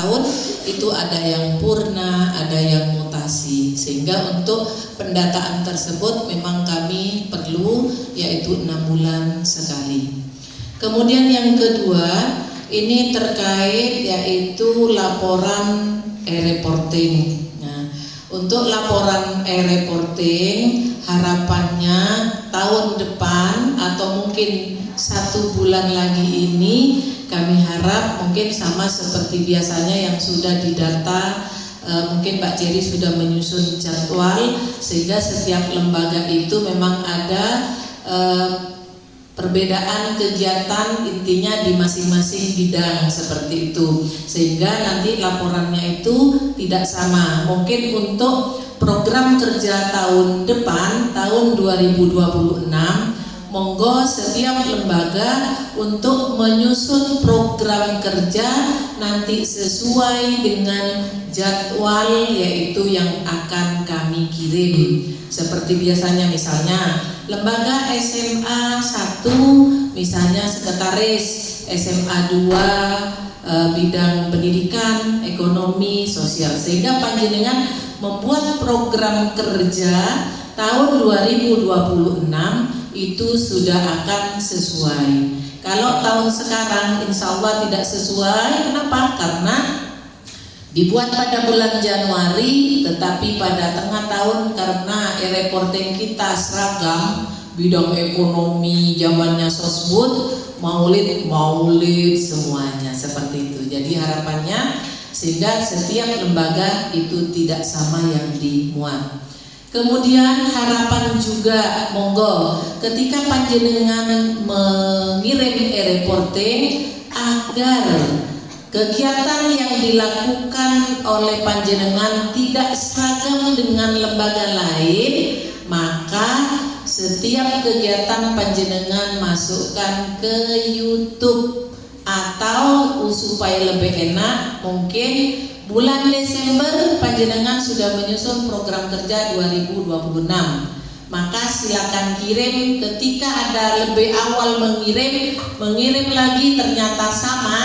tahun itu ada yang purna, ada yang mutasi, sehingga untuk pendataan tersebut memang kami perlu yaitu 6 bulan sekali. Kemudian yang kedua ini terkait yaitu laporan e-reporting. Nah, untuk laporan e-reporting harapannya tahun depan atau mungkin 1 bulan lagi ini kami harap mungkin sama seperti biasanya yang sudah didata, mungkin Mbak Cherry sudah menyusun jadwal sehingga setiap lembaga itu memang ada perbedaan kegiatan intinya di masing-masing bidang seperti itu, sehingga nanti laporannya itu tidak sama. Mungkin untuk program kerja tahun depan tahun 2026 monggo setiap lembaga untuk menyusun program kerja nanti sesuai dengan jadwal yaitu yang akan kami kirim. Seperti biasanya misalnya lembaga SMA 1 misalnya sekretaris, SMA 2 bidang pendidikan, ekonomi, sosial, sehingga panjenengan membuat program kerja tahun 2026 itu sudah akan sesuai. Kalau tahun sekarang insya Allah tidak sesuai, kenapa? Karena dibuat pada bulan Januari, tetapi pada tengah tahun karena e-reporting kita seragam, bidang ekonomi, zamannya sosbud, maulid semuanya seperti itu. Jadi harapannya sehingga setiap lembaga itu tidak sama yang dimuat. Kemudian harapan juga monggo ketika panjenengan mengirim e-reporting agar kegiatan yang dilakukan oleh panjenengan tidak seragam dengan lembaga lain, maka setiap kegiatan panjenengan masukkan ke YouTube atau supaya lebih enak mungkin bulan Desember panjenengan sudah menyusun program kerja 2026, maka silakan kirim. Ketika ada lebih awal mengirim lagi ternyata sama,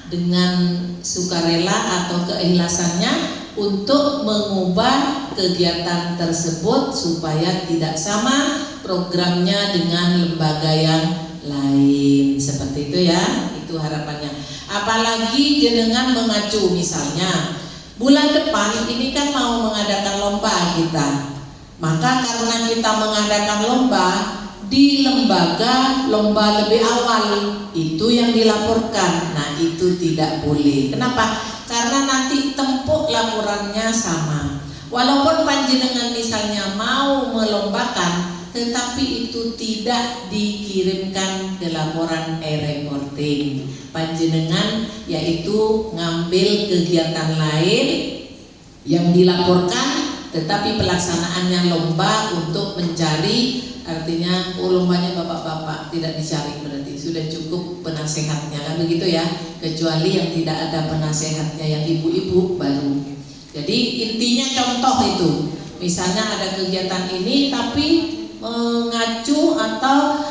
dengan sukarela atau keikhlasannya untuk mengubah kegiatan tersebut supaya tidak sama programnya dengan lembaga yang lain, seperti itu ya. Itu harapannya. Apalagi jenengan mengacu misalnya bulan depan ini kan mau mengadakan lomba kita, maka karena kita mengadakan lomba di lembaga lomba lebih awal itu yang dilaporkan, nah itu tidak boleh. Kenapa? Karena nanti tempo laporannya sama. Walaupun panjenengan misalnya mau melombakan, tetapi itu tidak dikirimkan ke laporan e-reporting. Panjenengan yaitu ngambil kegiatan lain yang dilaporkan, tetapi pelaksanaannya lomba untuk mencari, artinya lombanya bapak-bapak tidak dicari, berarti sudah cukup penasehatnya kan begitu ya, kecuali yang tidak ada penasehatnya yang ibu-ibu baru. Jadi intinya contoh itu, misalnya ada kegiatan ini tapi mengacu atau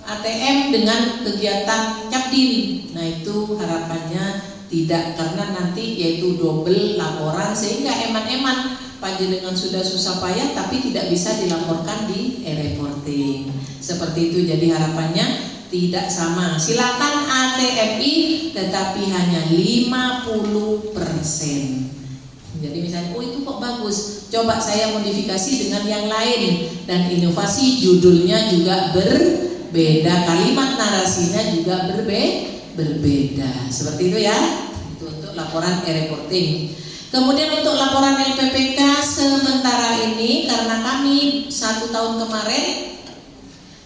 ATM dengan kegiatan Capdim. Nah itu harapannya tidak, karena nanti yaitu double laporan sehingga eman-eman panjenengan sudah susah payah tapi tidak bisa dilaporkan di e-reporting. Seperti itu, jadi harapannya tidak sama. Silakan ATMI tetapi hanya 50%. Jadi misalnya, oh itu kok bagus, coba saya modifikasi dengan yang lain, dan inovasi judulnya juga berbeda, kalimat narasinya juga berbeda. Seperti itu ya. Itu untuk laporan e-reporting. Kemudian untuk laporan LPPK sementara ini karena kami 1 tahun kemarin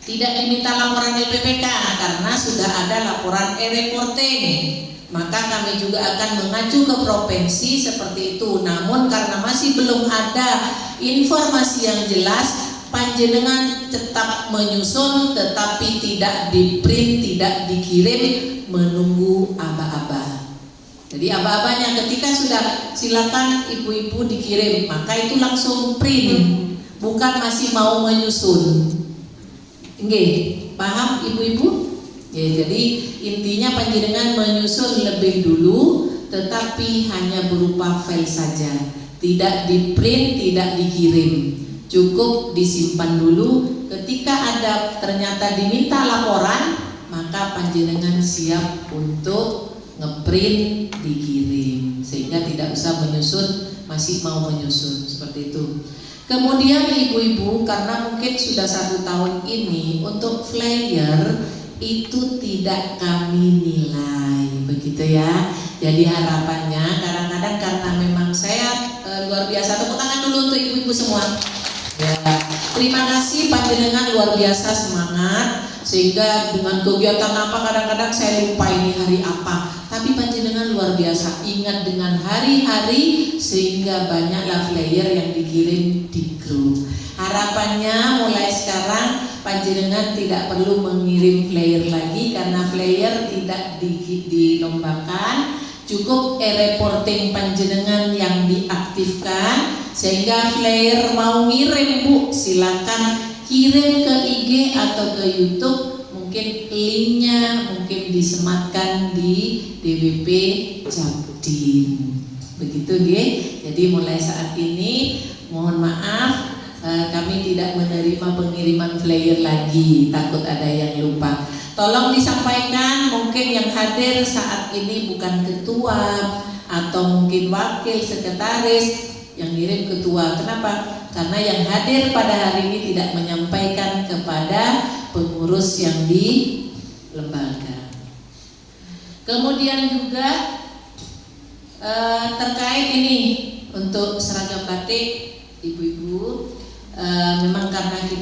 tidak diminta laporan LPPK karena sudah ada laporan e-reporting, maka kami juga akan mengacu ke provinsi seperti itu. Namun karena masih belum ada informasi yang jelas, panjenengan tetap menyusun tetapi tidak di-print, tidak dikirim, menunggu aba-aba. Jadi aba-abanya ketika sudah silakan ibu-ibu dikirim, maka itu langsung print, bukan masih mau menyusun. Oke, paham ibu-ibu? Ya, jadi intinya panjenengan menyusun lebih dulu, tetapi hanya berupa file saja, tidak di print, tidak dikirim, cukup disimpan dulu. Ketika ada ternyata diminta laporan, maka panjenengan siap untuk ngeprint, dikirim, sehingga tidak usah menyusun, masih mau menyusun seperti itu. Kemudian ibu-ibu, karena mungkin sudah 1 tahun ini, untuk flyer itu tidak kami nilai, begitu ya. Jadi harapannya, kadang-kadang karena memang saya luar biasa, tepuk tangan dulu untuk ibu-ibu semua. Ya, terima kasih panjenengan luar biasa semangat, sehingga dengan kegiatan apa kadang-kadang saya lupa ini hari apa, tapi panjenengan luar biasa ingat dengan hari-hari, sehingga banyaklah flyer yang dikirim di grup. Harapannya mulai sekarang panjenengan tidak perlu mengirim flyer lagi, karena flyer tidak dilombakan, cukup e-reporting panjenengan yang diaktifkan, sehingga flyer mau ngirim Bu, silakan kirim ke IG atau ke YouTube, mungkin linknya mungkin disematkan di DWP Jaktim, begitu nggih. Jadi mulai saat ini mohon maaf, kami tidak menerima pengiriman flyer lagi, takut ada yang lupa. Tolong disampaikan, mungkin yang hadir saat ini bukan ketua atau mungkin wakil sekretaris, yang ngirim ketua. Kenapa? Karena yang hadir pada hari ini tidak menyampaikan kepada pengurus yang di lembaga. Kemudian juga terkait ini untuk seragam batik, ibu-ibu, memang karena kita